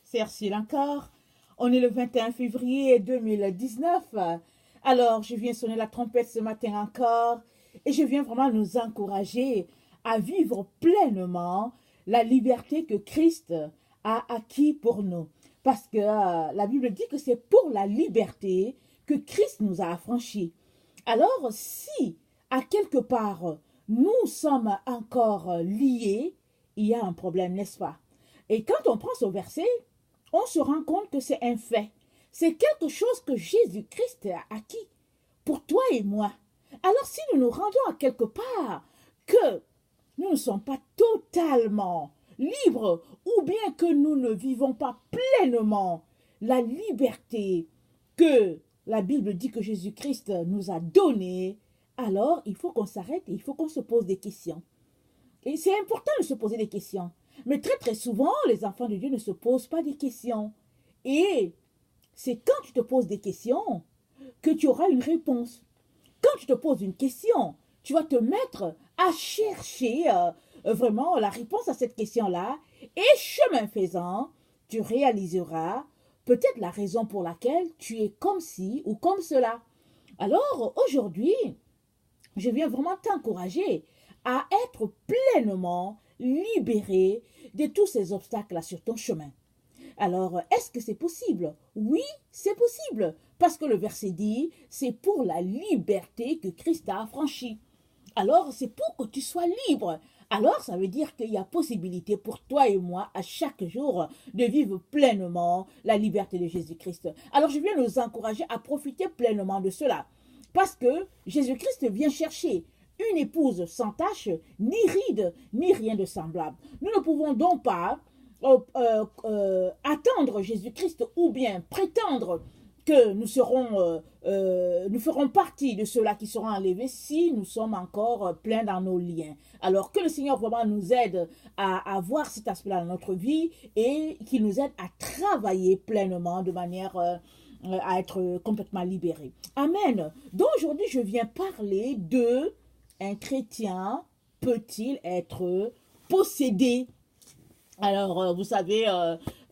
c'est Ursule encore. On est le 21 février 2019. Alors, je viens sonner la trompette ce matin encore et je viens vraiment nous encourager à vivre pleinement la liberté que Christ a acquis pour nous. Parce que la Bible dit que c'est pour la liberté que Christ nous a affranchis. Alors, si à quelque part nous sommes encore liés, il y a un problème, n'est-ce pas? Et quand on prend ce verset, on se rend compte que c'est un fait. C'est quelque chose que Jésus-Christ a acquis pour toi et moi. Alors si nous nous rendons à quelque part que nous ne sommes pas totalement libres ou bien que nous ne vivons pas pleinement la liberté que la Bible dit que Jésus-Christ nous a donnée, alors il faut qu'on s'arrête et il faut qu'on se pose des questions. Et c'est important de se poser des questions. Mais très souvent, les enfants de Dieu ne se posent pas des questions. Et c'est quand tu te poses des questions que tu auras une réponse. Quand tu te poses une question, tu vas te mettre à chercher vraiment la réponse à cette question-là. Et chemin faisant, tu réaliseras peut-être la raison pour laquelle tu es comme ci ou comme cela. Alors aujourd'hui, je viens vraiment t'encourager à être pleinement libéré de tous ces obstacles-là sur ton chemin. Alors, est-ce que c'est possible? Oui, c'est possible. Parce que le verset dit, c'est pour la liberté que Christ a affranchi. Alors, c'est pour que tu sois libre. Alors, ça veut dire qu'il y a possibilité pour toi et moi à chaque jour de vivre pleinement la liberté de Jésus-Christ. Alors, je viens nous encourager à profiter pleinement de cela. Parce que Jésus-Christ vient chercher une épouse sans tache, ni ride, ni rien de semblable. Nous ne pouvons donc pas attendre Jésus-Christ ou bien prétendre que nous ferons partie de ceux-là qui seront enlevés si nous sommes encore pleins dans nos liens. Alors que le Seigneur vraiment nous aide à voir cet aspect-là dans notre vie et qu'il nous aide à travailler pleinement de manière à être complètement libérés. Amen. Donc aujourd'hui, je viens parler de un chrétien peut-il être possédé? Alors, vous savez,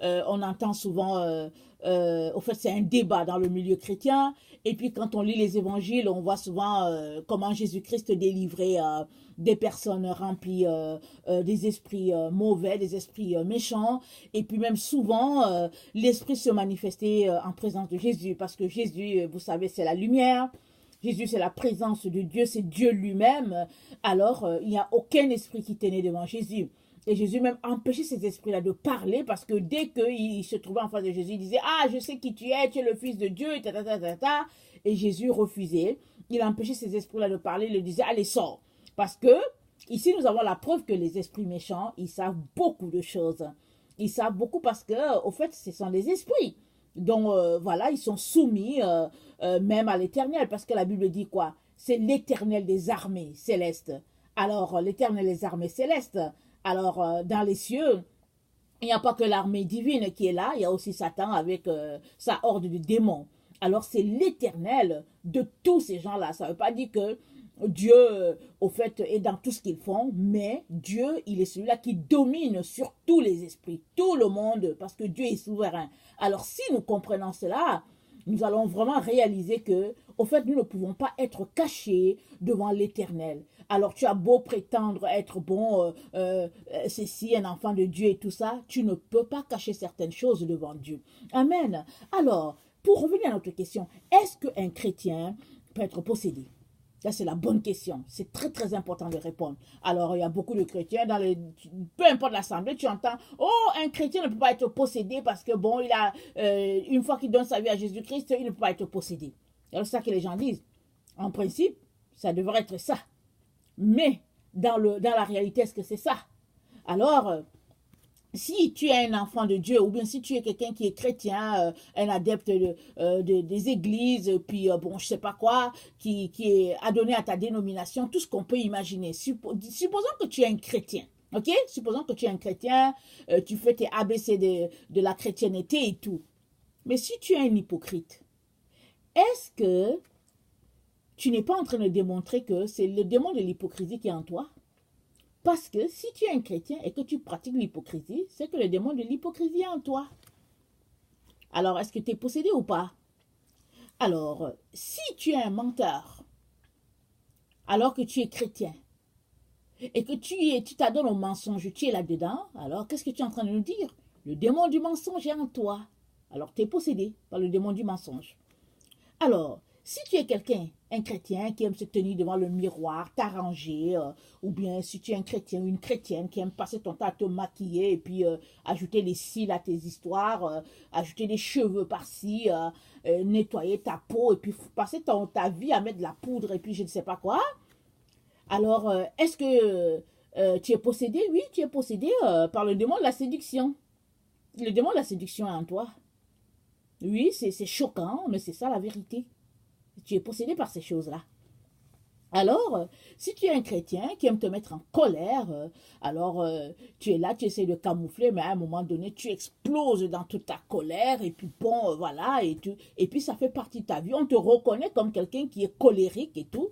on entend souvent, au fait, c'est un débat dans le milieu chrétien. Et puis, quand on lit les évangiles, on voit souvent comment Jésus-Christ délivrait des personnes remplies des esprits mauvais, des esprits méchants. Et puis, même souvent, l'esprit se manifestait en présence de Jésus. Parce que Jésus, vous savez, c'est la lumière. Jésus, c'est la présence de Dieu, c'est Dieu lui-même. Alors, il n'y a aucun esprit qui tenait devant Jésus. Et Jésus même empêchait ces esprits-là de parler parce que dès qu'il se trouvait en face de Jésus, il disait « Ah, je sais qui tu es le Fils de Dieu, ta, ta, ta, ta, ta. » Et Jésus refusait. Il empêchait ces esprits-là de parler, il leur disait « Allez, sors !» Parce que ici, nous avons la preuve que les esprits méchants, ils savent beaucoup de choses. Ils savent beaucoup parce que, au fait, ce sont des esprits. Donc, voilà, ils sont soumis même à l'Éternel. Parce que la Bible dit quoi? C'est l'Éternel des armées célestes. Alors, l'Éternel des armées célestes. Alors, dans les cieux, il n'y a pas que l'armée divine qui est là, il y a aussi Satan avec sa horde de démons. Alors, c'est l'Éternel de tous ces gens-là. Ça ne veut pas dire que Dieu, au fait, est dans tout ce qu'ils font, mais Dieu, il est celui-là qui domine sur tous les esprits, tout le monde, parce que Dieu est souverain. Alors, si nous comprenons cela, nous allons vraiment réaliser que, au fait, nous ne pouvons pas être cachés devant l'Éternel. Alors, tu as beau prétendre être bon, ceci, un enfant de Dieu et tout ça, tu ne peux pas cacher certaines choses devant Dieu. Amen. Alors, pour revenir à notre question, est-ce qu'un chrétien peut être possédé? Ça, c'est la bonne question. C'est très important de répondre. Alors, il y a beaucoup de chrétiens, peu importe l'assemblée, tu entends, oh, un chrétien ne peut pas être possédé parce que, bon, une fois qu'il donne sa vie à Jésus-Christ, il ne peut pas être possédé. Alors, c'est ça que les gens disent. En principe, ça devrait être ça. Mais, dans la réalité, est-ce que c'est ça? Alors, si tu es un enfant de Dieu, ou bien si tu es quelqu'un qui est chrétien, un adepte des églises, puis bon, je sais pas quoi, qui est adonné à ta dénomination, tout ce qu'on peut imaginer. Supposons que tu es un chrétien, ok? Supposons que tu es un chrétien, tu fais tes ABC de la chrétienté et tout. Mais si tu es un hypocrite, est-ce que tu n'es pas en train de démontrer que c'est le démon de l'hypocrisie qui est en toi? Parce que si tu es un chrétien et que tu pratiques l'hypocrisie, c'est que le démon de l'hypocrisie est en toi. Alors, est-ce que tu es possédé ou pas? Alors, si tu es un menteur, alors que tu es chrétien, et que tu t'adonnes au mensonge, tu es là-dedans, alors qu'est-ce que tu es en train de nous dire? Le démon du mensonge est en toi. Alors, tu es possédé par le démon du mensonge. Alors, si tu es quelqu'un, un chrétien qui aime se tenir devant le miroir, t'arranger, ou bien si tu es un chrétien ou une chrétienne qui aime passer ton temps à te maquiller et puis ajouter les cils à tes histoires, ajouter des cheveux par-ci, nettoyer ta peau et puis passer ta vie à mettre de la poudre et puis je ne sais pas quoi, alors est-ce que tu es possédé? Oui, tu es possédé par le démon de la séduction. Le démon de la séduction est en toi. Oui, c'est choquant, mais c'est ça la vérité. Tu es possédé par ces choses-là. Alors, si tu es un chrétien qui aime te mettre en colère, alors tu es là, tu essaies de camoufler, mais à un moment donné, tu exploses dans toute ta colère, et puis bon, voilà, et puis ça fait partie de ta vie. On te reconnaît comme quelqu'un qui est colérique et tout.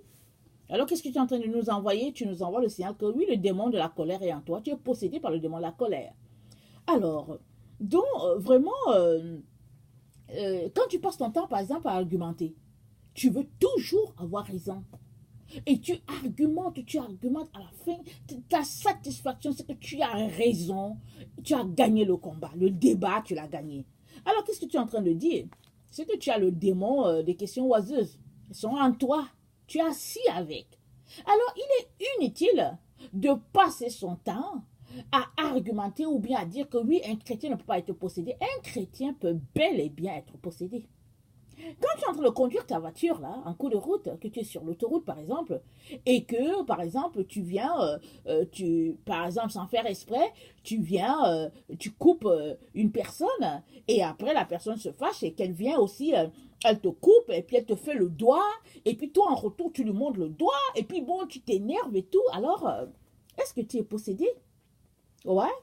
Alors, qu'est-ce que tu es en train de nous envoyer? Tu nous envoies le signal que oui, le démon de la colère est en toi. Tu es possédé par le démon de la colère. Alors, donc, vraiment, quand tu passes ton temps, par exemple, à argumenter, tu veux toujours avoir raison. Et tu argumentes, à la fin, ta satisfaction, c'est que tu as raison, tu as gagné le combat, le débat, tu l'as gagné. Alors, qu'est-ce que tu es en train de dire? C'est que tu as le démon des questions oiseuses. Ils sont en toi. Tu es assis avec. Alors, il est inutile de passer son temps à argumenter ou bien à dire que oui, un chrétien ne peut pas être possédé. Un chrétien peut bel et bien être possédé. Quand tu es en train de conduire ta voiture, là, en cours de route, que tu es sur l'autoroute, par exemple, et que, par exemple, tu viens, par exemple, sans faire exprès, tu viens, tu coupes une personne, et après, la personne se fâche et qu'elle vient aussi, elle te coupe, et puis elle te fait le doigt, et puis toi, en retour, tu lui montres le doigt, et puis bon, tu t'énerves et tout. Alors, est-ce que tu es possédé? Ouais,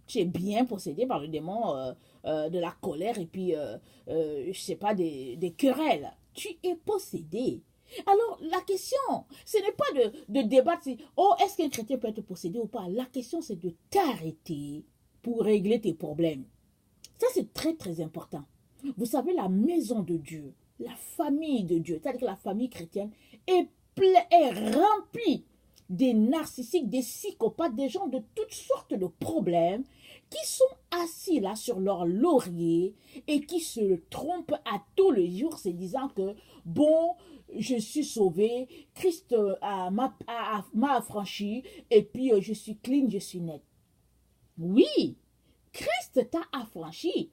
tu es bien possédé par le démon de la colère et puis, je sais pas, des querelles. Tu es possédé. Alors, la question, ce n'est pas de débattre si, oh, est-ce qu'un chrétien peut être possédé ou pas? La question, c'est de t'arrêter pour régler tes problèmes. Ça, c'est très, très important. Vous savez, la maison de Dieu, la famille de Dieu, c'est-à-dire que la famille chrétienne est remplie des narcissiques, des psychopathes, des gens de toutes sortes de problèmes qui sont assis là sur leur laurier et qui se trompent à tous les jours se disant que bon, je suis sauvé, Christ m'a affranchi et puis je suis clean, je suis net. Oui, Christ t'a affranchi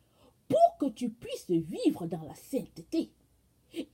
pour que tu puisses vivre dans la sainteté.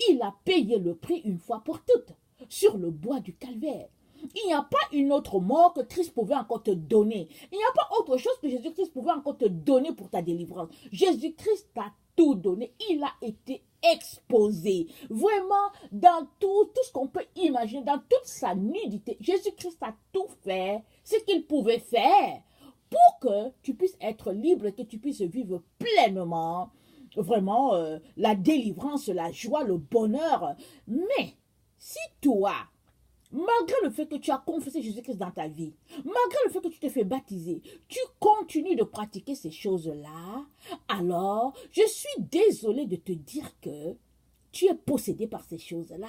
Il a payé le prix une fois pour toutes sur le bois du calvaire. Il n'y a pas une autre mort que Christ pouvait encore te donner. Il n'y a pas autre chose que Jésus-Christ pouvait encore te donner pour ta délivrance. Jésus-Christ t'a tout donné. Il a été exposé. Vraiment, dans tout ce qu'on peut imaginer, dans toute sa nudité, Jésus-Christ a tout fait, ce qu'il pouvait faire pour que tu puisses être libre et que tu puisses vivre pleinement, vraiment, la délivrance, la joie, le bonheur. Mais si toi, malgré le fait que tu as confessé Jésus-Christ dans ta vie, malgré le fait que tu t'es fait baptiser, tu continues de pratiquer ces choses-là, alors je suis désolée de te dire que tu es possédé par ces choses-là.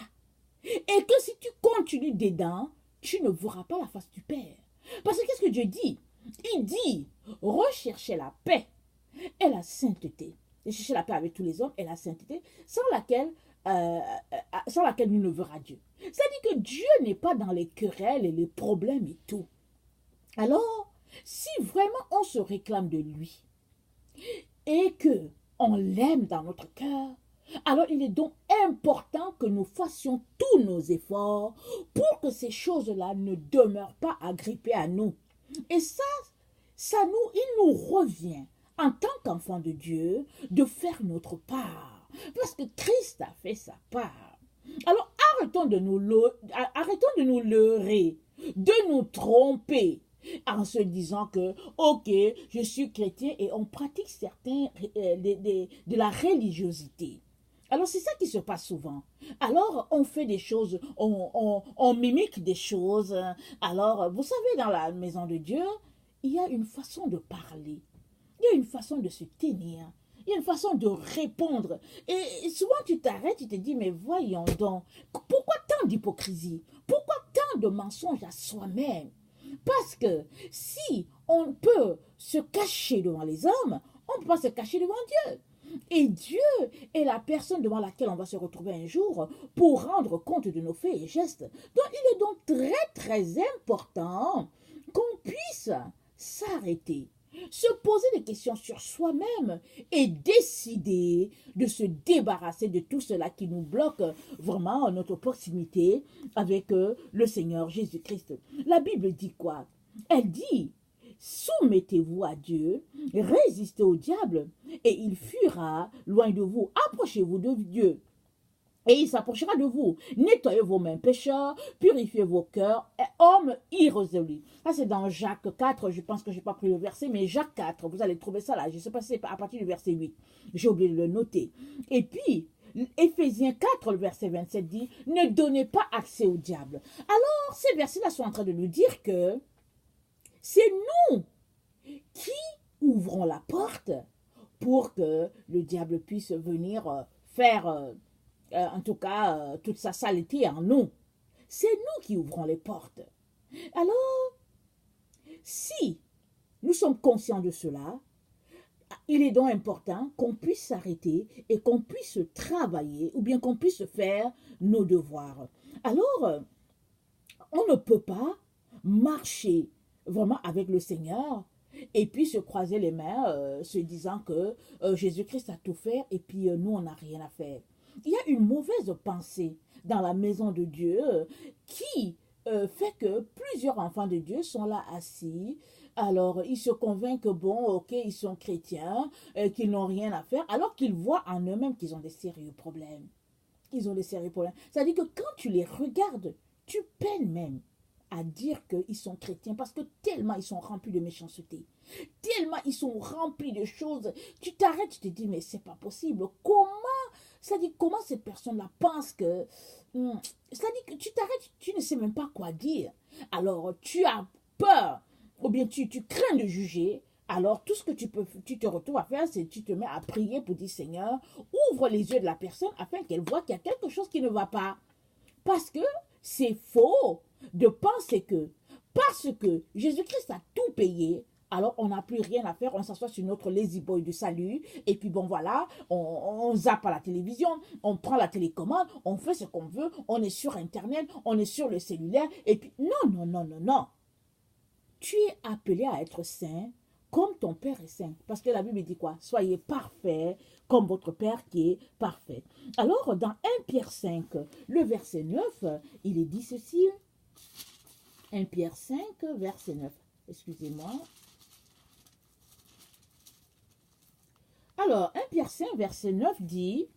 Et que si tu continues dedans, tu ne verras pas la face du Père. Parce que qu'est-ce que Dieu dit? Il dit, recherchez la paix et la sainteté. Et chercher la paix avec tous les hommes et la sainteté, sans laquelle nous ne verra Dieu. C'est-à-dire que Dieu n'est pas dans les querelles et les problèmes et tout. Alors, si vraiment on se réclame de lui et que on l'aime dans notre cœur, alors il est donc important que nous fassions tous nos efforts pour que ces choses-là ne demeurent pas agrippées à nous. Et il nous revient en tant qu'enfant de Dieu de faire notre part. Parce que Christ a fait sa part. Alors arrêtons de nous leurrer, de nous tromper en se disant que, ok, je suis chrétien et on pratique de la religiosité. Alors c'est ça qui se passe souvent. Alors on fait des choses, on mimique des choses. Alors vous savez, dans la maison de Dieu, il y a une façon de parler, il y a une façon de se tenir, Il y a une façon de répondre. Et souvent, tu t'arrêtes, tu te dis, mais voyons donc, pourquoi tant d'hypocrisie? Pourquoi tant de mensonges à soi-même? Parce que si on peut se cacher devant les hommes, on ne peut pas se cacher devant Dieu. Et Dieu est la personne devant laquelle on va se retrouver un jour pour rendre compte de nos faits et gestes. Donc, il est donc très, très important qu'on puisse s'arrêter, se poser des questions sur soi-même et décider de se débarrasser de tout cela qui nous bloque vraiment notre proximité avec le Seigneur Jésus-Christ. La Bible dit quoi? Elle dit: soumettez-vous à Dieu, résistez au diable, et il fuira loin de vous. Approchez-vous de Dieu, et il s'approchera de vous. Nettoyez vos mains pécheurs, purifiez vos cœurs, et hommes irrésolus. Ça, c'est dans Jacques 4, je pense que je n'ai pas pris le verset, mais Jacques 4, vous allez trouver ça là, je ne sais pas si c'est à partir du verset 8. J'ai oublié de le noter. Et puis, Éphésiens 4, le verset 27 dit: ne donnez pas accès au diable. Alors, ces versets-là sont en train de nous dire que c'est nous qui ouvrons la porte pour que le diable puisse venir faire, en tout cas, toute sa saleté en nous. C'est nous qui ouvrons les portes. Alors, si nous sommes conscients de cela, il est donc important qu'on puisse s'arrêter et qu'on puisse travailler ou bien qu'on puisse faire nos devoirs. Alors, on ne peut pas marcher vraiment avec le Seigneur et puis se croiser les mains se disant que Jésus-Christ a tout fait et puis nous on n'a rien à faire. Il y a une mauvaise pensée dans la maison de Dieu qui fait que plusieurs enfants de Dieu sont là assis. Alors, ils se convainquent que bon, ok, ils sont chrétiens, qu'ils n'ont rien à faire, alors qu'ils voient en eux-mêmes qu'ils ont des sérieux problèmes. Ils ont des sérieux problèmes. C'est-à-dire que quand tu les regardes, tu peines même à dire qu'ils sont chrétiens parce que tellement ils sont remplis de méchanceté, tellement ils sont remplis de choses. Tu t'arrêtes, tu te dis, mais c'est pas possible. Comment cette personne-là pense que... C'est-à-dire que tu t'arrêtes, tu ne sais même pas quoi dire. Alors, tu as peur, ou bien tu crains de juger. Alors, tout ce que tu te retrouves à faire, c'est que tu te mets à prier pour dire, Seigneur, ouvre les yeux de la personne afin qu'elle voit qu'il y a quelque chose qui ne va pas. Parce que c'est faux de penser que parce que Jésus-Christ a tout payé, alors on n'a plus rien à faire, on s'assoit sur notre lazy boy du salut, et puis bon voilà, on zappe à la télévision, on prend la télécommande, on fait ce qu'on veut, on est sur Internet, on est sur le cellulaire, et puis non, non, non, non, non. Tu es appelé à être saint comme ton Père est saint. Parce que la Bible dit quoi? Soyez parfaits comme votre Père qui est parfait. Alors, dans 1 Pierre 5, le verset 9, il est dit ceci. 1 Pierre 5, verset 9. Excusez-moi. Alors, 1 Pierre 5, verset 9 dit...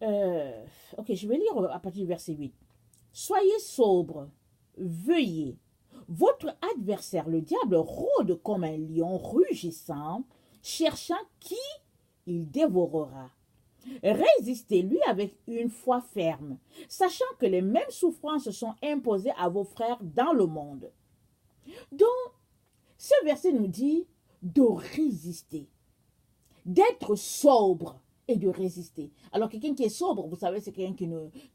ok, je vais lire à partir du verset 8. Soyez sobres, veuillez. Votre adversaire, le diable, rôde comme un lion rugissant, cherchant qui il dévorera. Résistez-lui avec une foi ferme, sachant que les mêmes souffrances sont imposées à vos frères dans le monde. Donc, ce verset nous dit de résister, d'être sobre et de résister. Alors, quelqu'un qui est sobre, vous savez, c'est quelqu'un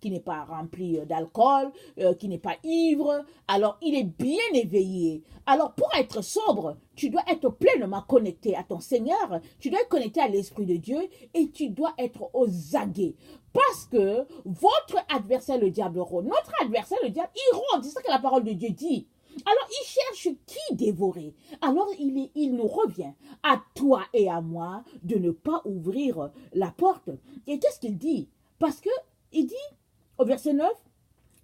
qui n'est pas rempli d'alcool, qui n'est pas ivre. Alors, il est bien éveillé. Alors, pour être sobre, tu dois être pleinement connecté à ton Seigneur. Tu dois être connecté à l'Esprit de Dieu et tu dois être aux aguets. Parce que votre adversaire, le diable, rôde. Notre adversaire, le diable, il rôde. C'est ça que la parole de Dieu dit. Alors, il cherche qui dévorer. Alors, il nous revient à toi et à moi de ne pas ouvrir la porte. Et qu'est-ce qu'il dit? Parce que il dit, au verset 9,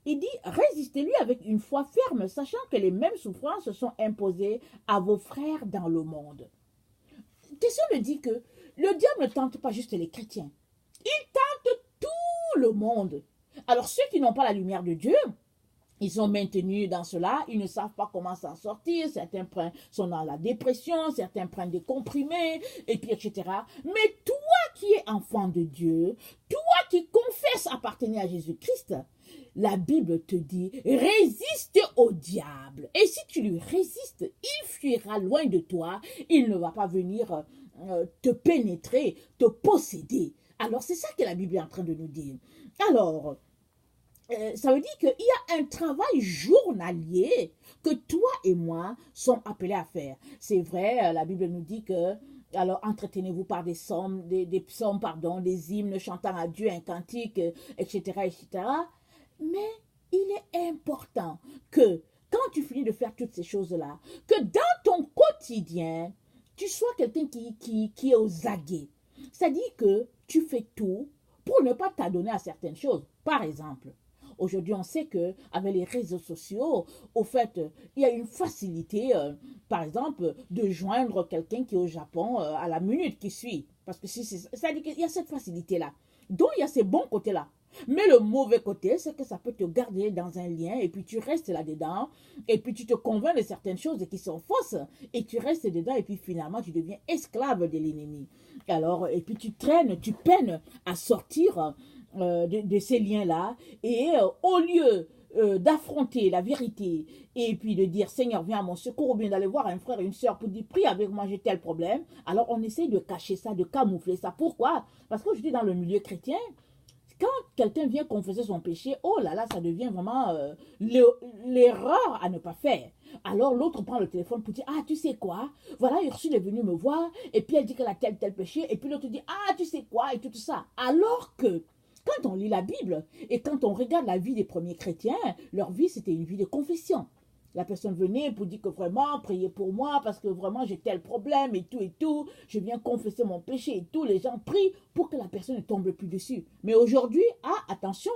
il dit, résistez-lui avec une foi ferme, sachant que les mêmes souffrances sont imposées à vos frères dans le monde. Question me dit que le diable ne tente pas juste les chrétiens. Il tente tout le monde. Alors, ceux qui n'ont pas la lumière de Dieu, ils sont maintenus dans cela, ils ne savent pas comment s'en sortir, certains sont dans la dépression, certains prennent des comprimés, et puis etc. Mais toi qui es enfant de Dieu, toi qui confesses appartenir à Jésus-Christ, la Bible te dit, résiste au diable. Et si tu lui résistes, il fuira loin de toi. Il ne va pas venir te pénétrer, te posséder. Alors, c'est ça que la Bible est en train de nous dire. Alors, ça veut dire qu'il y a un travail journalier que toi et moi sommes appelés à faire. C'est vrai, la Bible nous dit que, alors entretenez-vous par des psaumes, des psaumes, pardon, des hymnes chantant à Dieu, un cantique, etc., etc. Mais il est important que quand tu finis de faire toutes ces choses-là, que dans ton quotidien, tu sois quelqu'un qui est aux aguets. C'est-à-dire que tu fais tout pour ne pas t'adonner à certaines choses. Par exemple, aujourd'hui, on sait qu'avec les réseaux sociaux, au fait, il y a une facilité, par exemple, de joindre quelqu'un qui est au Japon à la minute qui suit. Parce que c'est-à-dire qu'il y a cette facilité-là. Donc, il y a ces bons côtés-là. Mais le mauvais côté, c'est que ça peut te garder dans un lien et puis tu restes là-dedans et puis tu te convaincs de certaines choses qui sont fausses et tu restes dedans et puis finalement tu deviens esclave de l'ennemi. Alors, et puis tu traînes, tu peines à sortir de ces liens-là et au lieu d'affronter la vérité et puis de dire Seigneur viens à mon secours ou bien d'aller voir un frère et une soeur pour dire prie avec moi j'ai tel problème, alors on essaie de cacher ça, de camoufler ça. Pourquoi? Parce que je dis dans le milieu chrétien, quand quelqu'un vient confesser son péché, oh là là, ça devient vraiment l'erreur à ne pas faire. Alors l'autre prend le téléphone pour dire, ah tu sais quoi, voilà Ursule est venue me voir, et puis elle dit qu'elle a tel péché, et puis l'autre dit, ah tu sais quoi, et tout ça. Alors que quand on lit la Bible, et quand on regarde la vie des premiers chrétiens, leur vie c'était une vie de confession. La personne venait pour dire que vraiment, priez pour moi parce que vraiment j'ai tel problème et tout. Je viens confesser mon péché et tout. Les gens prient pour que la personne ne tombe plus dessus. Mais aujourd'hui, attention,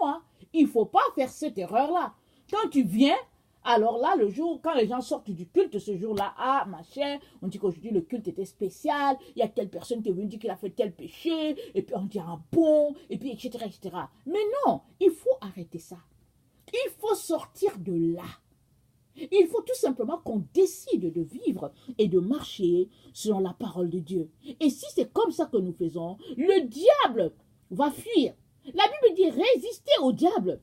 il ne faut pas faire cette erreur-là. Quand tu viens, alors là, le jour, quand les gens sortent du culte, ce jour-là, ma chère, on dit qu'aujourd'hui le culte était spécial, il y a telle personne qui est venue dire qu'il a fait tel péché, et puis on dit bon, et puis etc., etc. Mais non, il faut arrêter ça. Il faut sortir de là. Il faut tout simplement qu'on décide de vivre et de marcher selon la parole de Dieu. Et si c'est comme ça que nous faisons, le diable va fuir. La Bible dit résistez au diable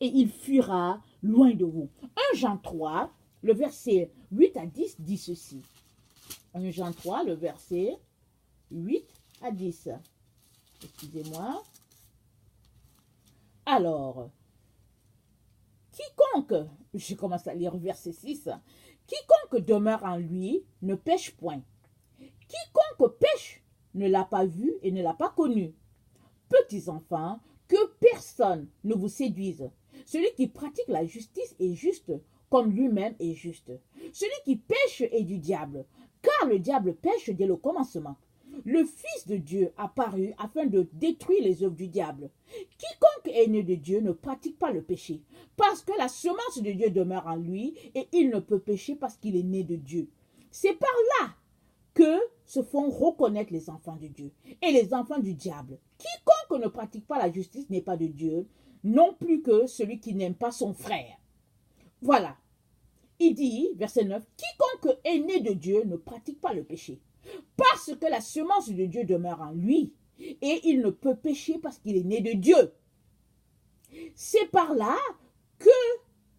et il fuira loin de vous. 1 Jean 3, le verset 8 à 10 dit ceci. 1 Jean 3, le verset 8 à 10. Excusez-moi. Alors, quiconque, je commence à lire verset 6, quiconque demeure en lui ne pêche point. Quiconque pêche ne l'a pas vu et ne l'a pas connu. Petits enfants, que personne ne vous séduise. Celui qui pratique la justice est juste, comme lui-même est juste. Celui qui pêche est du diable, car le diable pêche dès le commencement. Le Fils de Dieu apparut afin de détruire les œuvres du diable. Quiconque est né de Dieu ne pratique pas le péché, parce que la semence de Dieu demeure en lui, et il ne peut pécher parce qu'il est né de Dieu. C'est par là que se font reconnaître les enfants de Dieu et les enfants du diable. Quiconque ne pratique pas la justice n'est pas de Dieu, non plus que celui qui n'aime pas son frère. Voilà. Il dit, verset 9, quiconque est né de Dieu ne pratique pas le péché, parce que la semence de Dieu demeure en lui, et il ne peut pécher parce qu'il est né de Dieu. C'est par là que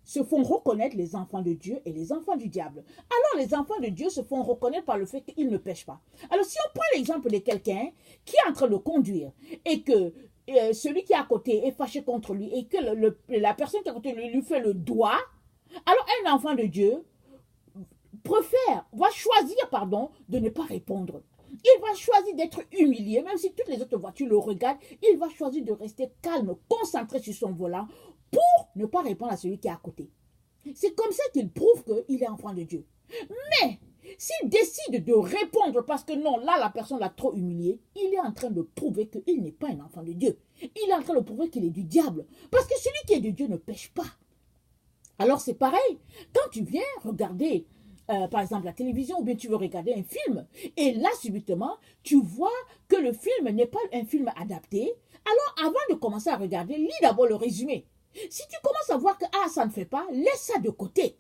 se font reconnaître les enfants de Dieu et les enfants du diable. Alors les enfants de Dieu se font reconnaître par le fait qu'ils ne pêchent pas. Alors si on prend l'exemple de quelqu'un qui est en train de conduire et que celui qui est à côté est fâché contre lui et que la personne qui est à côté lui fait le doigt, alors un enfant de Dieu va choisir, de ne pas répondre. Il va choisir d'être humilié, même si toutes les autres voitures le regardent, il va choisir de rester calme, concentré sur son volant pour ne pas répondre à celui qui est à côté. C'est comme ça qu'il prouve qu'il est enfant de Dieu. Mais s'il décide de répondre parce que non, là la personne l'a trop humilié, il est en train de prouver qu'il n'est pas un enfant de Dieu. Il est en train de prouver qu'il est du diable. Parce que celui qui est de Dieu ne pêche pas. Alors c'est pareil, quand tu viens regarder par exemple la télévision ou bien tu veux regarder un film et là subitement tu vois que le film n'est pas un film adapté, alors avant de commencer à regarder, lis d'abord le résumé. Si tu commences à voir que ça ne fait pas, laisse ça de côté.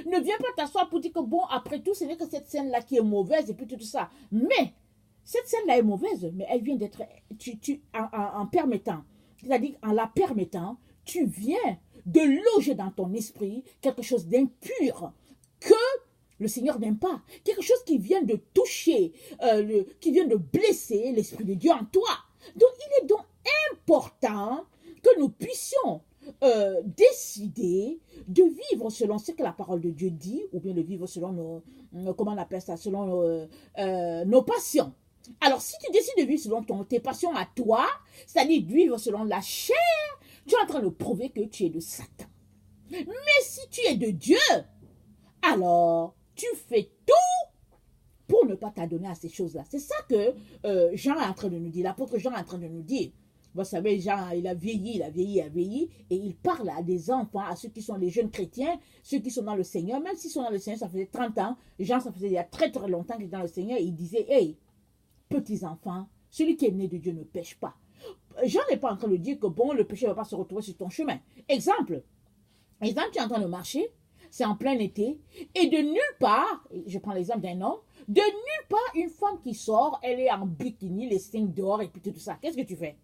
Ne viens pas t'asseoir pour dire que bon, après tout, ce n'est que cette scène-là qui est mauvaise et puis tout ça. Mais cette scène-là est mauvaise, mais elle vient d'être en permettant, c'est-à-dire en la permettant, tu viens de loger dans ton esprit quelque chose d'impur que le Seigneur n'aime pas. Quelque chose qui vient de toucher, qui vient de blesser l'Esprit de Dieu en toi. Donc, il est donc important que nous puissions décider de vivre selon ce que la parole de Dieu dit, ou bien de vivre selon comment on appelle ça, selon nos passions. Alors, si tu décides de vivre selon tes passions à toi, c'est-à-dire de vivre selon la chair, tu es en train de prouver que tu es de Satan. Mais si tu es de Dieu, alors tu fais tout pour ne pas t'adonner à ces choses-là. C'est ça que Jean est en train de nous dire, l'apôtre Jean est en train de nous dire. Vous savez, Jean, il a vieilli, et il parle à des enfants, à ceux qui sont les jeunes chrétiens, ceux qui sont dans le Seigneur, même s'ils sont dans le Seigneur, ça faisait 30 ans, Jean, ça faisait il y a très très longtemps qu'il est dans le Seigneur, et il disait, hey, petits enfants, celui qui est né de Dieu ne pêche pas. Jean n'est pas en train de dire que bon, le péché ne va pas se retrouver sur ton chemin. Exemple, tu es en train de marcher, c'est en plein été, et de nulle part, je prends l'exemple d'un homme, de nulle part, une femme qui sort, elle est en bikini, les seins dehors, et puis tout ça. Qu'est-ce que tu fais?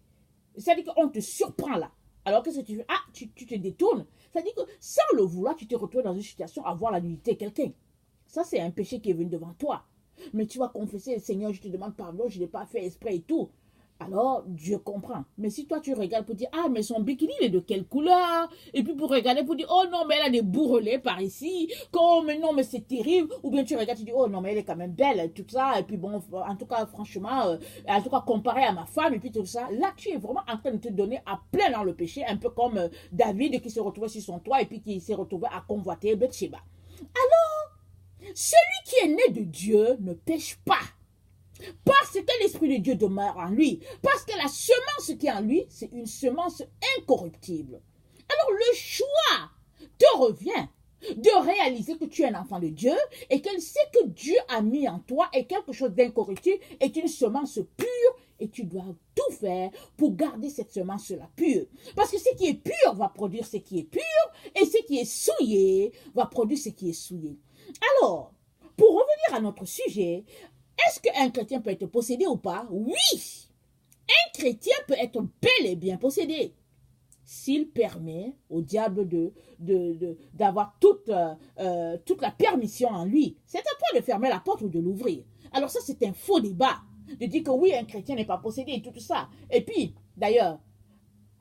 C'est-à-dire qu'on te surprend là. Alors qu'est-ce que tu fais? Ah, tu te détournes. C'est-à-dire que sans le vouloir, tu te retrouves dans une situation à voir la nudité de quelqu'un. Ça, c'est un péché qui est venu devant toi. Mais tu vas confesser, Seigneur, je te demande pardon, je n'ai pas fait exprès et tout. Alors, Dieu comprend. Mais si toi, tu regardes pour dire, ah, mais son bikini, il est de quelle couleur? Et puis pour regarder, pour dire, oh non, mais elle a des bourrelets par ici. Comme, non, mais c'est terrible. Ou bien tu regardes, tu dis, oh non, mais elle est quand même belle, tout ça. Et puis bon, en tout cas, franchement, en tout cas, comparé à ma femme, et puis tout ça. Là, tu es vraiment en train de te donner à plein dans le péché. Un peu comme David qui se retrouvait sur son toit et puis qui s'est retrouvé à convoiter Bathsheba. Alors, celui qui est né de Dieu ne pêche pas. Parce que l'Esprit de Dieu demeure en lui. Parce que la semence qui est en lui, c'est une semence incorruptible. Alors le choix te revient de réaliser que tu es un enfant de Dieu et que ce que Dieu a mis en toi est quelque chose d'incorruptible, est une semence pure et tu dois tout faire pour garder cette semence-là pure. Parce que ce qui est pur va produire ce qui est pur et ce qui est souillé va produire ce qui est souillé. Alors, pour revenir à notre sujet, est-ce qu'un chrétien peut être possédé ou pas? Oui! Un chrétien peut être bel et bien possédé s'il permet au diable d'avoir toute la permission en lui. C'est à toi de fermer la porte ou de l'ouvrir. Alors ça, c'est un faux débat. De dire que oui, un chrétien n'est pas possédé et tout ça. Et puis, d'ailleurs,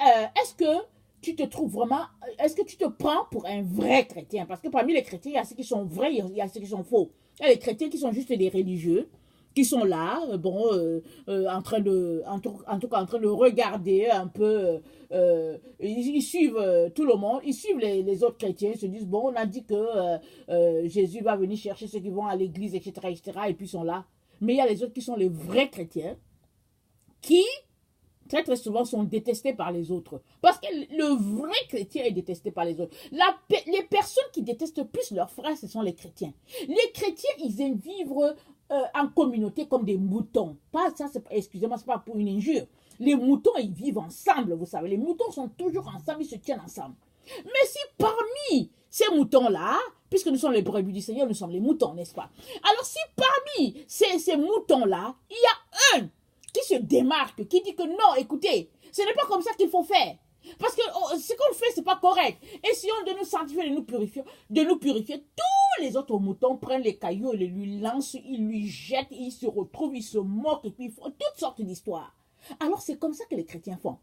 est-ce que tu te trouves vraiment, est-ce que tu te prends pour un vrai chrétien? Parce que parmi les chrétiens, il y a ceux qui sont vrais, il y a ceux qui sont faux. Il y a les chrétiens qui sont juste des religieux, qui sont là, bon, en train de, en tout cas, en train de regarder un peu, ils suivent tout le monde, ils suivent les autres chrétiens, ils se disent, bon, on a dit que Jésus va venir chercher ceux qui vont à l'église, etc., et puis ils sont là. Mais il y a les autres qui sont les vrais chrétiens, qui, très très souvent, sont détestés par les autres. Parce que le vrai chrétien est détesté par les autres. Les personnes qui détestent plus leurs frères, ce sont les chrétiens. Les chrétiens, ils aiment vivre en communauté comme des moutons. Pas ça, excusez-moi, c'est pas pour une injure. Les moutons, ils vivent ensemble, vous savez. Les moutons sont toujours ensemble, ils se tiennent ensemble. Mais si parmi ces moutons-là, puisque nous sommes les brebis du Seigneur, nous sommes les moutons, n'est-ce pas? Alors si parmi ces moutons-là, il y a un qui se démarque, qui dit que non, écoutez, ce n'est pas comme ça qu'il faut faire. Parce que ce qu'on fait, c'est pas correct. Essayons de nous sanctifier, de nous purifier. Tous les autres moutons prennent les cailloux et les lui lancent, ils lui jettent, ils se retrouvent, ils se moquent et puis ils font toutes sortes d'histoires. Alors c'est comme ça que les chrétiens font.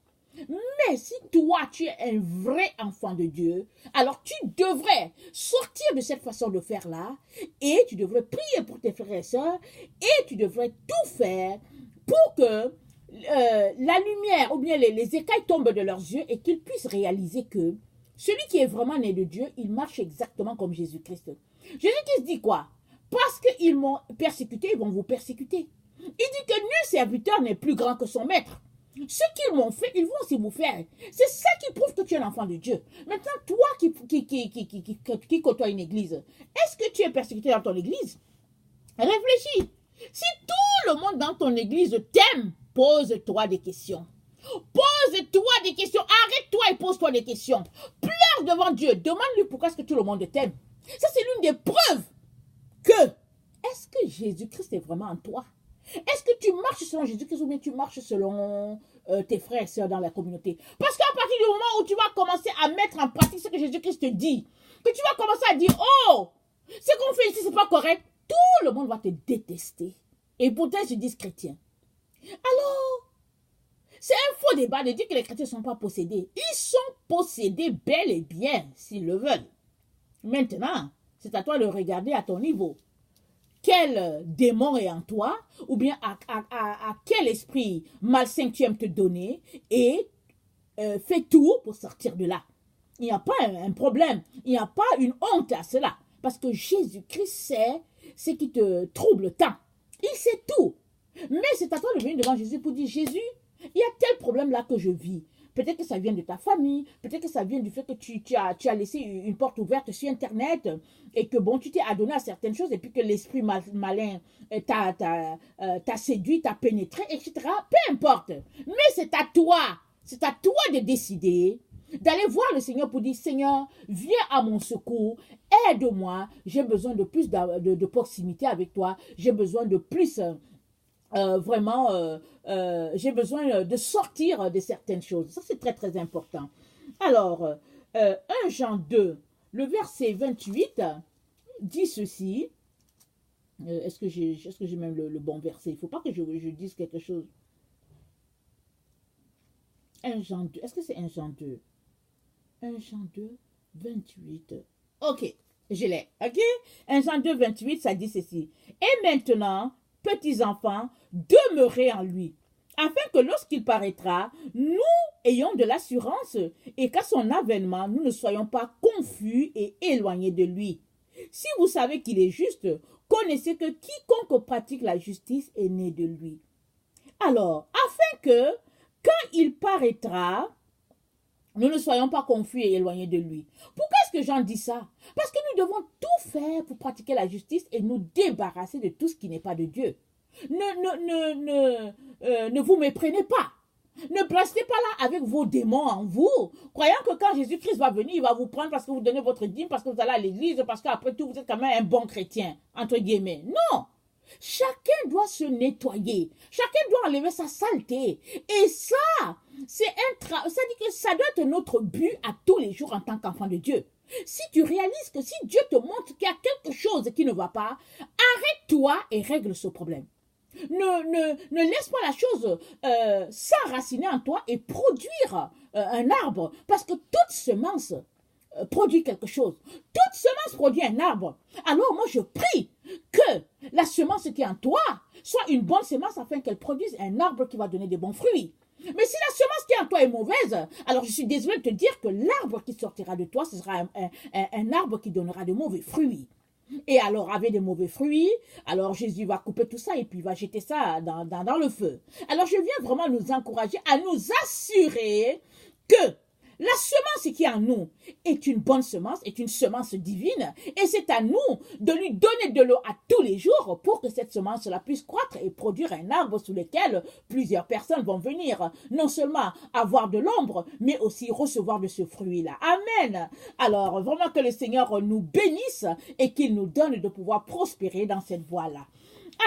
Mais si toi, tu es un vrai enfant de Dieu, alors tu devrais sortir de cette façon de faire-là et tu devrais prier pour tes frères et sœurs et tu devrais tout faire pour que la lumière ou bien les écailles tombent de leurs yeux et qu'ils puissent réaliser que celui qui est vraiment né de Dieu, il marche exactement comme Jésus-Christ. Jésus-Christ dit quoi? Parce qu'ils m'ont persécuté, ils vont vous persécuter. Il dit que nul serviteur n'est plus grand que son maître. Ce qu'ils m'ont fait, ils vont aussi vous faire. C'est ça qui prouve que tu es un enfant de Dieu. Maintenant, toi qui côtoies une église, est-ce que tu es persécuté dans ton église? Réfléchis. Si tout le monde dans ton église t'aime, pose-toi des questions. Pose-toi des questions. Arrête-toi et pose-toi des questions. Pleure devant Dieu. Demande-lui pourquoi est-ce que tout le monde t'aime. Ça, c'est l'une des preuves que est-ce que Jésus-Christ est vraiment en toi? Est-ce que tu marches selon Jésus-Christ ou bien tu marches selon tes frères et sœurs dans la communauté. Parce qu'à partir du moment où tu vas commencer à mettre en pratique ce que Jésus-Christ te dit, que tu vas commencer à dire, oh, ce qu'on fait ici, c'est pas correct, tout le monde va te détester. Et pourtant, ils se disent chrétiens. Alors, c'est un faux débat de dire que les chrétiens ne sont pas possédés. Ils sont possédés bel et bien, s'ils le veulent. Maintenant, c'est à toi de regarder à ton niveau. Quel démon est en toi, ou bien à quel esprit malsain tu aimes te donner, et fais tout pour sortir de là. Il n'y a pas un problème, il n'y a pas une honte à cela, parce que Jésus-Christ sait ce qui te trouble tant. Il sait tout. Mais c'est à toi de venir devant Jésus pour dire, Jésus, il y a tel problème là que je vis. Peut-être que ça vient de ta famille, peut-être que ça vient du fait que tu as laissé une porte ouverte sur Internet et que bon, tu t'es adonné à certaines choses et puis que l'esprit malin t'a séduit, t'a pénétré, etc. Peu importe. Mais c'est à toi de décider d'aller voir le Seigneur pour dire, Seigneur, viens à mon secours, aide-moi, j'ai besoin de plus de proximité avec toi, j'ai besoin de plus... j'ai besoin de sortir de certaines choses. Ça, c'est très, très important. Alors, 1 Jean 2, le verset 28 dit ceci. Est-ce que j'ai même le bon verset? Il ne faut pas que je dise quelque chose. 1 Jean 2. Est-ce que c'est 1 Jean 2? 1 Jean 2, 28. Ok, je l'ai. Ok? 1 Jean 2, 28, ça dit ceci. Et maintenant, petits enfants, demeurez en lui, afin que lorsqu'il paraîtra, nous ayons de l'assurance et qu'à son avènement, nous ne soyons pas confus et éloignés de lui. Si vous savez qu'il est juste, connaissez que quiconque pratique la justice est né de lui. Alors, afin que, quand il paraîtra, nous ne soyons pas confus et éloignés de lui. Pourquoi est-ce que Jean dit ça? Parce que nous devons tout faire pour pratiquer la justice et nous débarrasser de tout ce qui n'est pas de Dieu. Ne vous méprenez pas. Ne restez pas là avec vos démons en vous, croyant que quand Jésus-Christ va venir, il va vous prendre parce que vous donnez votre dîme, parce que vous allez à l'église, parce qu'après tout, vous êtes quand même un bon chrétien, entre guillemets. Non! Chacun doit se nettoyer. Chacun doit enlever sa saleté. Et ça, ça dit que ça doit être notre but à tous les jours en tant qu'enfant de Dieu. Si tu réalises que si Dieu te montre qu'il y a quelque chose qui ne va pas, arrête-toi et règle ce problème. Ne laisse pas la chose s'enraciner en toi et produire un arbre. Parce que toute semence produit quelque chose. Toute semence produit un arbre. Alors moi je prie que la semence qui est en toi soit une bonne semence afin qu'elle produise un arbre qui va donner des bons fruits. Mais si la semence qui est en toi est mauvaise, alors je suis désolée de te dire que l'arbre qui sortira de toi, ce sera un arbre qui donnera de mauvais fruits. Et alors, avec des mauvais fruits, alors Jésus va couper tout ça et puis il va jeter ça dans le feu. Alors, je viens vraiment nous encourager à nous assurer que la semence qui est en nous est une bonne semence, est une semence divine. Et c'est à nous de lui donner de l'eau à tous les jours pour que cette semence-là puisse croître et produire un arbre sous lequel plusieurs personnes vont venir non seulement avoir de l'ombre, mais aussi recevoir de ce fruit-là. Amen. Alors, vraiment que le Seigneur nous bénisse et qu'il nous donne de pouvoir prospérer dans cette voie-là.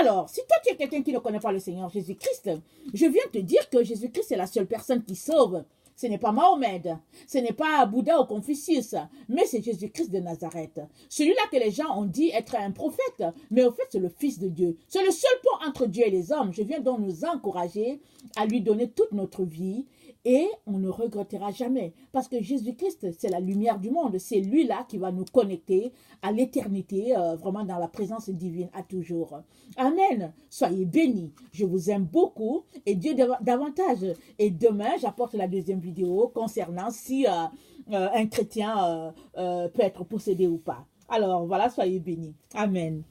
Alors, si toi tu es quelqu'un qui ne connaît pas le Seigneur Jésus-Christ, je viens te dire que Jésus-Christ est la seule personne qui sauve. Ce n'est pas Mahomet, ce n'est pas Bouddha ou Confucius, mais c'est Jésus-Christ de Nazareth. Celui-là que les gens ont dit être un prophète, mais au fait c'est le Fils de Dieu. C'est le seul pont entre Dieu et les hommes. Je viens donc nous encourager à lui donner toute notre vie et on ne regrettera jamais. Parce que Jésus-Christ, c'est la lumière du monde. C'est lui-là qui va nous connecter à l'éternité, vraiment dans la présence divine à toujours. Amen. Soyez bénis. Je vous aime beaucoup et Dieu davantage. Et demain, j'apporte la deuxième vidéo concernant si un chrétien peut être possédé ou pas. Alors voilà, soyez bénis. Amen.